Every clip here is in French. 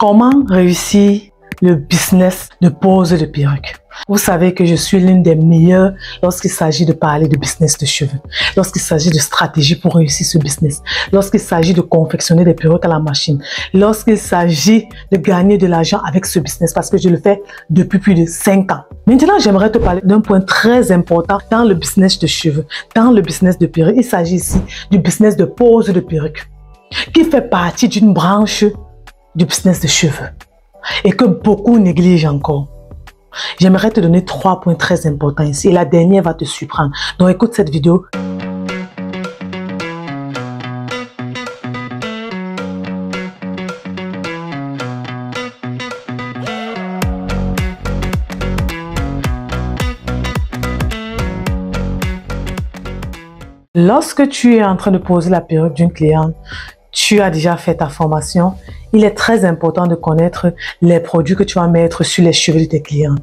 Comment réussir le business de pose de perruque? Vous savez que je suis l'une des meilleures lorsqu'il s'agit de parler de business de cheveux, lorsqu'il s'agit de stratégie pour réussir ce business, lorsqu'il s'agit de confectionner des perruques à la machine, lorsqu'il s'agit de gagner de l'argent avec ce business parce que je le fais depuis plus de 5 ans. Maintenant, j'aimerais te parler d'un point très important dans le business de cheveux, dans le business de perruque. Il s'agit ici du business de pose de perruque qui fait partie d'une branche du business de cheveux et que beaucoup négligent encore. J'aimerais te donner 3 points très importants ici et la dernière va te surprendre. Donc écoute cette vidéo. Lorsque tu es en train de poser la perruque d'une cliente, tu as déjà fait ta formation, il est très important de connaître les produits que tu vas mettre sur les cheveux de tes clients.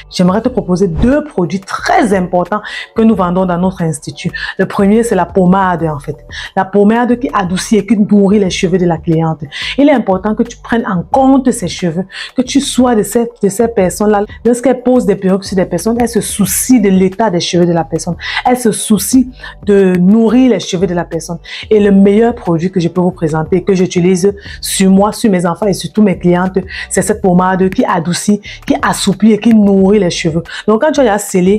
J'aimerais te proposer 2 produits très importants que nous vendons dans notre institut. Le premier, c'est la pommade en fait. La pommade qui adoucit et qui nourrit les cheveux de la cliente. Il est important que tu prennes en compte ces cheveux, que tu sois de ces personnes-là. Lorsqu'elles posent des perruques sur des personnes, elles se soucient de l'état des cheveux de la personne. Elles se soucient de nourrir les cheveux de la personne. Et le meilleur produit que je peux vous présenter, que j'utilise sur moi, sur mes enfants et sur tous mes clientes, c'est cette pommade qui adoucit, qui assouplit et qui nourrit les cheveux. Donc quand tu as scellé,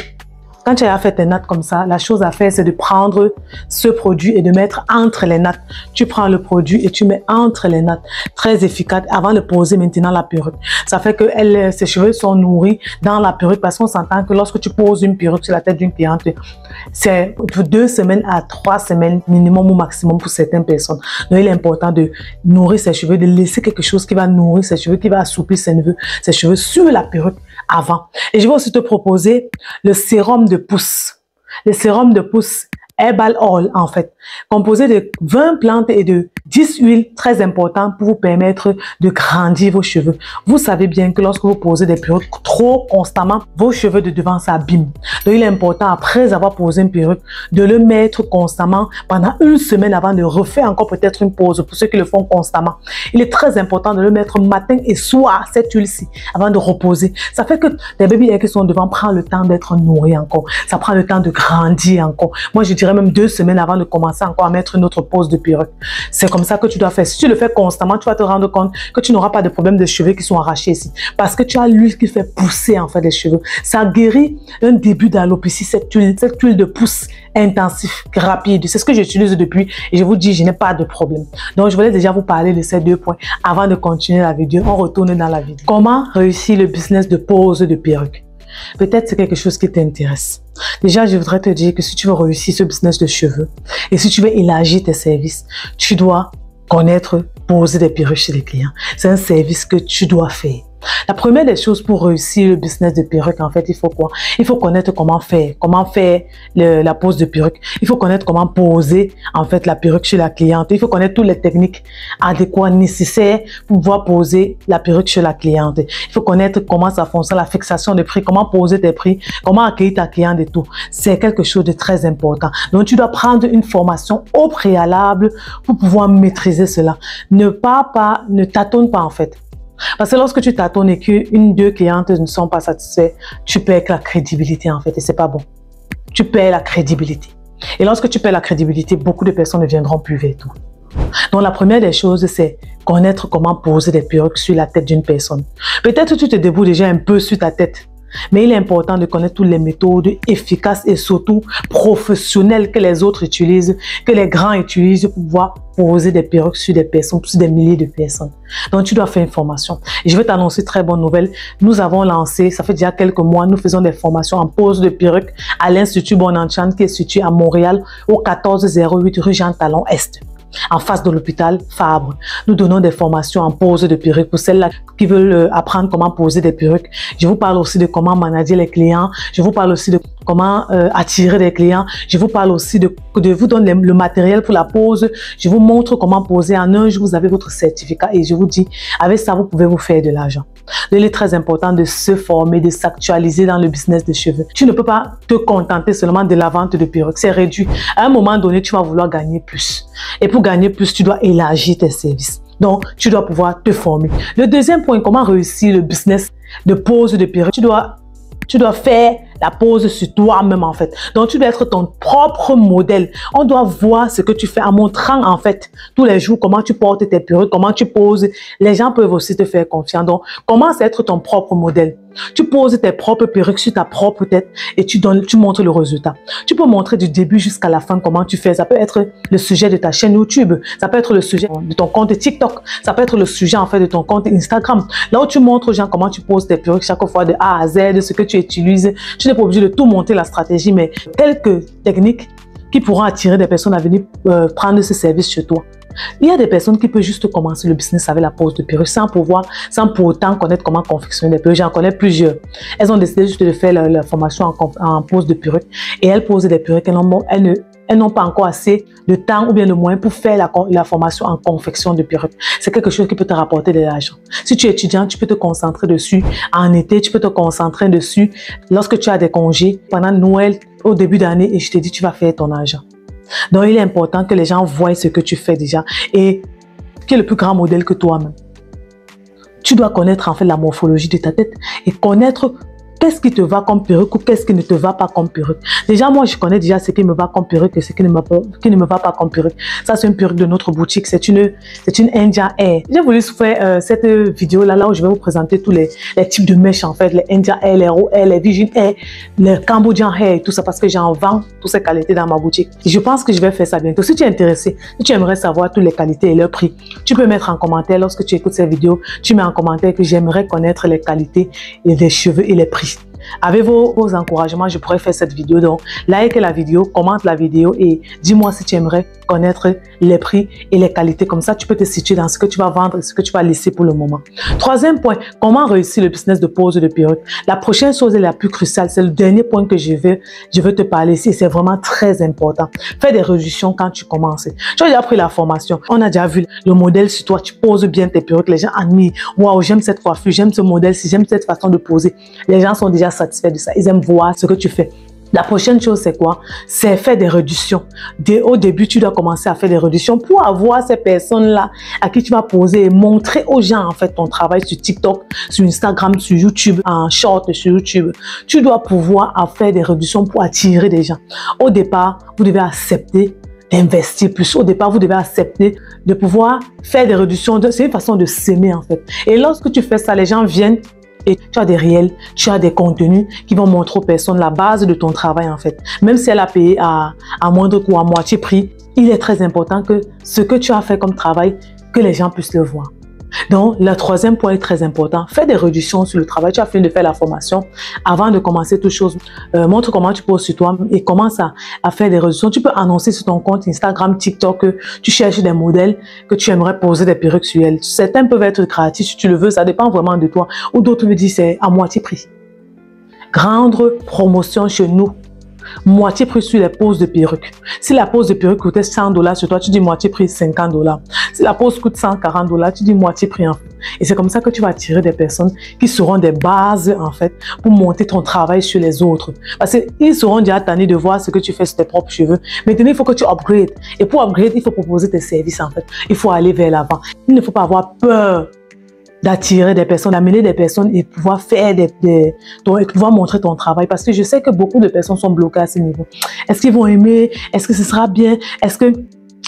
quand tu as fait tes nattes comme ça, la chose à faire, c'est de prendre ce produit et de mettre entre les nattes. Tu prends le produit et tu mets entre les nattes. Très efficace avant de poser maintenant la perruque. Ça fait que ses cheveux sont nourris dans la perruque parce qu'on s'entend que lorsque tu poses une perruque sur la tête d'une cliente, c'est de 2 semaines à 3 semaines minimum ou maximum pour certaines personnes. Donc il est important de nourrir ses cheveux, de laisser quelque chose qui va nourrir ses cheveux, qui va assouplir ses cheveux sur la perruque avant. Et je vais aussi te proposer le sérum de pousse. Le sérum de pousse Herbal Oil en fait, composé de 20 plantes et de 10 huiles très importantes pour vous permettre de grandir vos cheveux. Vous savez bien que lorsque vous posez des perruques trop constamment, vos cheveux de devant s'abîment. Donc il est important après avoir posé une perruque de le mettre constamment pendant 1 semaine avant de refaire encore peut-être une pause pour ceux qui le font constamment. Il est très important de le mettre matin et soir, cette huile-ci, avant de reposer. Ça fait que les bébés qui sont devant prennent le temps d'être nourris encore. Ça prend le temps de grandir encore. Moi je dirais même 2 semaines avant de commencer encore à mettre une autre pose de perruque. C'est comme ça que tu dois faire. Si tu le fais constamment, tu vas te rendre compte que tu n'auras pas de problème de cheveux qui sont arrachés ici. Parce que tu as l'huile qui fait pousser en fait les cheveux. Ça guérit un début d'alopécie, cette huile de pousse intensif, rapide. C'est ce que j'utilise depuis et je vous dis, je n'ai pas de problème. Donc, je voulais déjà vous parler de ces 2 points. Avant de continuer la vidéo, on retourne dans la vidéo. Comment réussir le business de pose de perruque? Peut-être c'est quelque chose qui t'intéresse. Déjà, je voudrais te dire que si tu veux réussir ce business de cheveux et si tu veux élargir tes services, tu dois connaître poser des perruques chez les clients. C'est un service que tu dois faire. La première des choses pour réussir le business de perruque, en fait, il faut quoi? Il faut connaître comment faire la pose de perruque. Il faut connaître comment poser, en fait, la perruque chez la cliente. Il faut connaître toutes les techniques adéquates nécessaires pour pouvoir poser la perruque chez la cliente. Il faut connaître comment ça fonctionne, la fixation de prix, comment poser tes prix, comment accueillir ta cliente et tout. C'est quelque chose de très important. Donc, tu dois prendre une formation au préalable pour pouvoir maîtriser cela. Ne tâtonne pas, en fait. Parce que lorsque tu tâtonnes et qu'une, 2 clientes ne sont pas satisfaites, tu perds la crédibilité en fait et c'est pas bon. Tu perds la crédibilité. Et lorsque tu perds la crédibilité, beaucoup de personnes ne viendront plus vers toi. Donc la première des choses, c'est connaître comment poser des perruques sur la tête d'une personne. Peut-être que tu te débrouilles déjà un peu sur ta tête. Mais il est important de connaître toutes les méthodes efficaces et surtout professionnelles que les autres utilisent, que les grands utilisent pour pouvoir poser des perruques sur des personnes, sur des milliers de personnes. Donc, tu dois faire une formation. Et je vais t'annoncer très bonne nouvelle. Nous avons lancé, ça fait déjà quelques mois, nous faisons des formations en pose de perruque à l'Institut Bonentchan qui est situé à Montréal au 1408 rue Jean Talon Est. En face de l'hôpital Fabre. Nous donnons des formations en pose de perruque pour celles-là qui veulent apprendre comment poser des perruques. Je vous parle aussi de comment manager les clients. Je vous parle aussi de comment attirer des clients. Je vous parle aussi de vous donner le matériel pour la pose. Je vous montre comment poser. En un jour, vous avez votre certificat et je vous dis, avec ça, vous pouvez vous faire de l'argent. Il est très important de se former, de s'actualiser dans le business des cheveux. Tu ne peux pas te contenter seulement de la vente de perruques. C'est réduit. À un moment donné, tu vas vouloir gagner plus. Et pour gagner plus, tu dois élargir tes services. Donc, tu dois pouvoir te former. Le deuxième point, comment réussir le business de pose de perruque? Tu dois faire la pose sur toi-même en fait. Donc, tu dois être ton propre modèle. On doit voir ce que tu fais en montrant en fait tous les jours comment tu portes tes perruques, comment tu poses. Les gens peuvent aussi te faire confiance. Donc, commence à être ton propre modèle. Tu poses tes propres perruques sur ta propre tête et tu montres le résultat. Tu peux montrer du début jusqu'à la fin comment tu fais. Ça peut être le sujet de ta chaîne YouTube. Ça peut être le sujet de ton compte TikTok. Ça peut être le sujet en fait de ton compte Instagram. Là où tu montres aux gens comment tu poses tes perruques chaque fois de A à Z, de ce que tu utilises. Tu n'es pas obligé de tout monter la stratégie, mais quelques techniques qui pourront attirer des personnes à venir prendre ce service chez toi. Il y a des personnes qui peuvent juste commencer le business avec la pose de perruque sans pour autant connaître comment confectionner des perruques. J'en connais plusieurs. Elles ont décidé juste de faire la formation en pose de perruque et elles posent des perruques. Elles n'ont pas encore assez de temps ou bien de moyens pour faire la formation en confection de perruques. C'est quelque chose qui peut te rapporter de l'argent. Si tu es étudiant, tu peux te concentrer dessus. En été, tu peux te concentrer dessus. Lorsque tu as des congés, pendant Noël, au début d'année, et je te dis, tu vas faire ton argent. Donc, il est important que les gens voient ce que tu fais déjà et qui est le plus grand modèle que toi-même. Tu dois connaître en fait la morphologie de ta tête et connaître qu'est-ce qui te va comme perruque ou qu'est-ce qui ne te va pas comme perruque. Déjà, moi, je connais déjà ce qui me va comme perruque et ce qui ne me va pas comme perruque. Ça, c'est une perruque de notre boutique. C'est une India Air. J'ai voulu faire cette vidéo-là, là où je vais vous présenter tous les types de mèches, en fait. Les India Air, les Raw Air, les Virgin Air, les Cambodian Air et tout ça parce que j'en vends toutes ces qualités dans ma boutique. Et je pense que je vais faire ça bientôt. Si tu es intéressé, si tu aimerais savoir toutes les qualités et leurs prix, tu peux mettre en commentaire lorsque tu écoutes cette vidéo. Tu mets en commentaire que j'aimerais connaître les qualités et les cheveux et les prix. Avec vos encouragements, je pourrais faire cette vidéo. Donc, like la vidéo, commente la vidéo et dis-moi si tu aimerais connaître les prix et les qualités. Comme ça, tu peux te situer dans ce que tu vas vendre et ce que tu vas laisser pour le moment. Troisième point, comment réussir le business de pose de perruque? La prochaine chose et la plus cruciale, c'est le dernier point que je veux te parler ici. C'est vraiment très important. Fais des réductions quand tu commences. Tu as déjà pris la formation. On a déjà vu le modèle sur toi. Tu poses bien tes perruques. Les gens admirent. Waouh, j'aime cette coiffure, j'aime ce modèle-ci, j'aime cette façon de poser. Les gens sont déjà satisfaits de ça. Ils aiment voir ce que tu fais. La prochaine chose, c'est quoi? C'est faire des réductions. Au début, tu dois commencer à faire des réductions pour avoir ces personnes-là à qui tu vas poser et montrer aux gens en fait ton travail sur TikTok, sur Instagram, sur YouTube, en short sur YouTube. Tu dois pouvoir faire des réductions pour attirer des gens. Au départ, vous devez accepter d'investir plus. Au départ, vous devez accepter de pouvoir faire des réductions. C'est une façon de s'aimer en fait. Et lorsque tu fais ça, les gens viennent et tu as des réels, tu as des contenus qui vont montrer aux personnes la base de ton travail en fait. Même si elle a payé à moindre coût, à moitié prix, il est très important que ce que tu as fait comme travail, que les gens puissent le voir. Donc, le troisième point est très important. Fais des réductions sur le travail. Tu as fini de faire la formation. Avant de commencer toute chose, montre comment tu poses sur toi et commence à faire des réductions. Tu peux annoncer sur ton compte Instagram, TikTok que tu cherches des modèles que tu aimerais poser des perruques sur elles. Certains peuvent être gratuits si tu le veux. Ça dépend vraiment de toi. Ou d'autres me disent c'est à moitié prix. Grande promotion chez nous. Moitié prix sur les poses de perruques. Si la pose de perruque coûtait $100 sur toi, tu dis moitié prix $50. Si la pose coûte $140, tu dis moitié prix en fait. Et c'est comme ça que tu vas attirer des personnes qui seront des bases en fait pour monter ton travail sur les autres. Parce qu'ils seront déjà tannés de voir ce que tu fais sur tes propres cheveux. Maintenant, il faut que tu upgrades. Et pour upgrade, il faut proposer tes services en fait. Il faut aller vers l'avant. Il ne faut pas avoir peur d'attirer des personnes, d'amener des personnes et pouvoir faire pouvoir montrer ton travail. Parce que je sais que beaucoup de personnes sont bloquées à ce niveau. Est-ce qu'ils vont aimer? Est-ce que ce sera bien? Est-ce que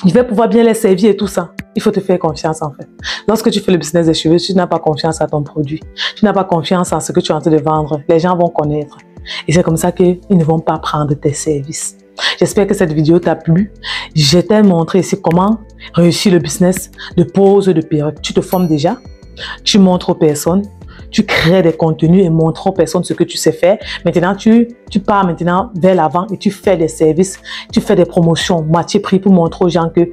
je vais pouvoir bien les servir et tout ça? Il faut te faire confiance en fait. Lorsque tu fais le business des cheveux, tu n'as pas confiance à ton produit. Tu n'as pas confiance en ce que tu es en train de vendre. Les gens vont connaître. Et c'est comme ça qu'ils ne vont pas prendre tes services. J'espère que cette vidéo t'a plu. Je t'ai montré ici comment réussir le business de pose de perruque. Tu te formes déjà. Tu montres aux personnes, tu crées des contenus et montres aux personnes ce que tu sais faire. Maintenant, tu pars maintenant vers l'avant et tu fais des services, tu fais des promotions moitié prix pour montrer aux gens que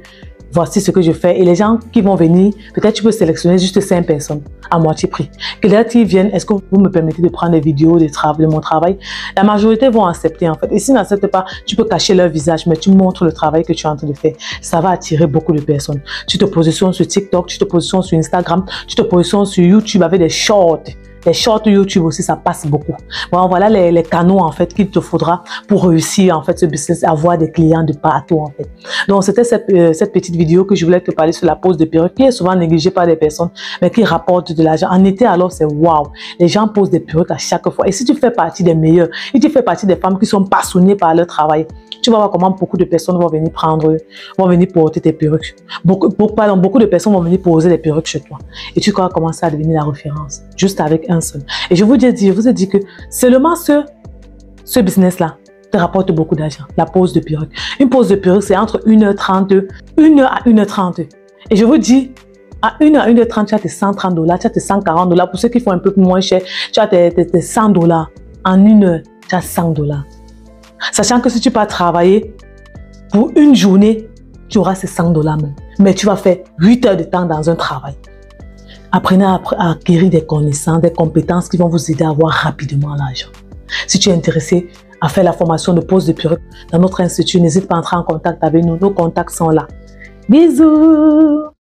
voici ce que je fais. Et les gens qui vont venir, peut-être tu peux sélectionner juste 5 personnes à moitié prix. Que là, ils viennent, est-ce que vous me permettez de prendre des vidéos de mon travail? La majorité vont accepter en fait. Et s'ils n'acceptent pas, tu peux cacher leur visage, mais tu montres le travail que tu es en train de faire. Ça va attirer beaucoup de personnes. Tu te positionnes sur TikTok, tu te positionnes sur Instagram, tu te positionnes sur YouTube avec des shorts. Les shorts YouTube aussi, ça passe beaucoup. Bon, voilà les canaux en fait qu'il te faudra pour réussir en fait ce business, avoir des clients de partout en fait. Donc c'était cette petite vidéo que je voulais te parler sur la pose de perruque qui est souvent négligée par des personnes mais qui rapporte de l'argent. En été alors c'est waouh. Les gens posent des perruques à chaque fois. Et si tu fais partie des meilleurs, et tu fais partie des femmes qui sont passionnées par leur travail, tu vas voir comment beaucoup de personnes vont venir porter tes perruques. Beaucoup de personnes vont venir poser des perruques chez toi. Et tu vas commencer à devenir la référence, juste avec un seul. Et je vous ai dit que seulement ce business-là te rapporte beaucoup d'argent, la pose de perruque. Une pose de perruque, c'est entre 1h30, 1h à 1h30. Et je vous dis, à 1h à 1h30, tu as tes $130, tu as tes $140. Pour ceux qui font un peu moins cher, tu as tes $100. En 1h, tu as $100. Sachant que si tu pars travailler pour une journée, tu auras ces $100 même. Mais tu vas faire 8 heures de temps dans un travail. Apprenez à acquérir des connaissances, des compétences qui vont vous aider à avoir rapidement l'argent. Si tu es intéressé à faire la formation de pose de perruque dans notre institut, n'hésite pas à entrer en contact avec nous. Nos contacts sont là. Bisous!